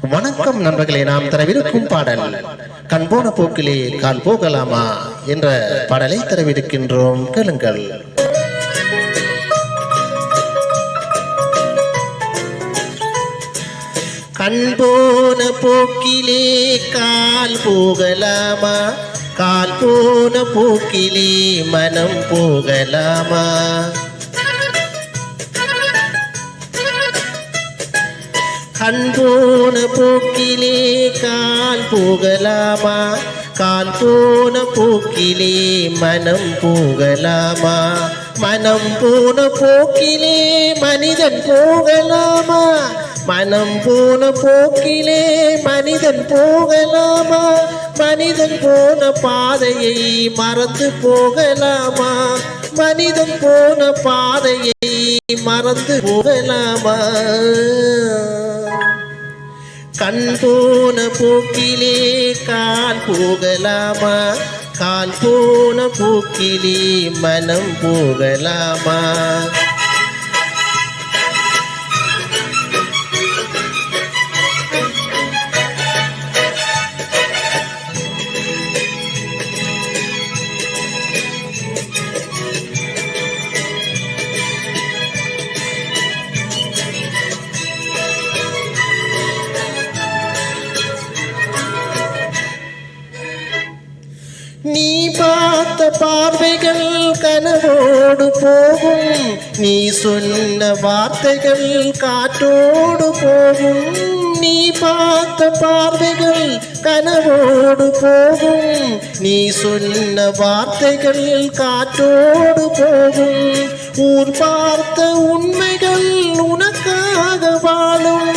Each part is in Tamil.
வணக்கம் நண்பர்களே, நாம் தரவிருக்கும் பாடல் கண்போன போக்கிலே கால் போகலாமா என்ற பாடலை தரவிருக்கின்றோம். கேளுங்கள். கண்போன போக்கிலே கால் போகலாமா, கால் போன போக்கிலே மனம் போகலாமா. கண்போன போக்கிலே கால் போகலாமா, கால் போன போக்கிலே மனம் போகலாமா. மனம் போன போக்கிலே மனிதன் போகலாமா, மனம் போன போக்கிலே மனிதன் போகலாமா. மனிதன் போன பாதையை மறந்து போகலாமா, மனிதன் போன பாதையை மறந்து போகலாமா. கண் போன போக்கிலே கால் போகலாமா, கால் போன போக்கிலே மனம் போகலாமா. நீ பார்த்த பார்வைகள் கனவோடு போகும், நீ சொன்ன வார்த்தைகள் காற்றோடு போகும். நீ பார்த்த பார்வைகள் கனவோடு போகும், நீ சொன்ன வார்த்தைகள் காற்றோடு போகும். ஊர் பார்த்த உண்மைகள் உனக்காக வாழும்,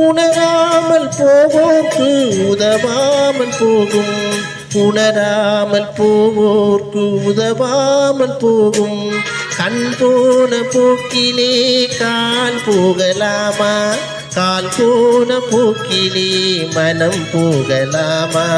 உணராமல் போவோர்க்கு உதவாமல் போகும், உணராமல் போவோர்க்கு உதவாமல் போகும். கண் போன போக்கிலே கால் போகலாமா, கால் போன போக்கிலே மனம் போகலாமா.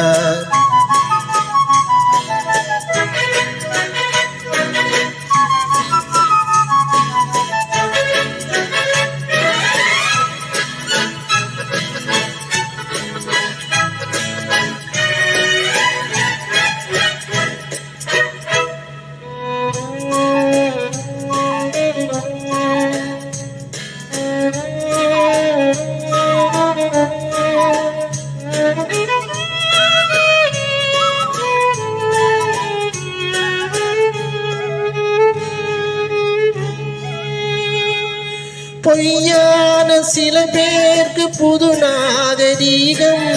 பொய்யான சில பேருக்கு புது நாகரீகம்,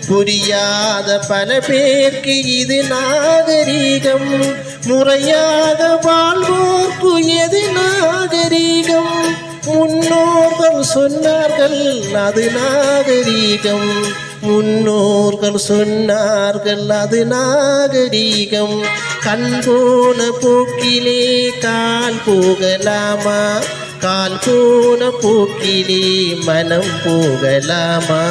புரியாத பல பேருக்கு இது நாகரீகம். முறையாக வாழ்வோர்க்கு எது நாகரீகம், முன்னோர்கள் சொன்னார்கள் அது நாகரீகம், முன்னோர்கள் சொன்னார்கள் அது நாகரீகம். கண் போன போக்கிலே கால் போகலாமா, கால் போன போக்கிலே மனம் போகலாமா.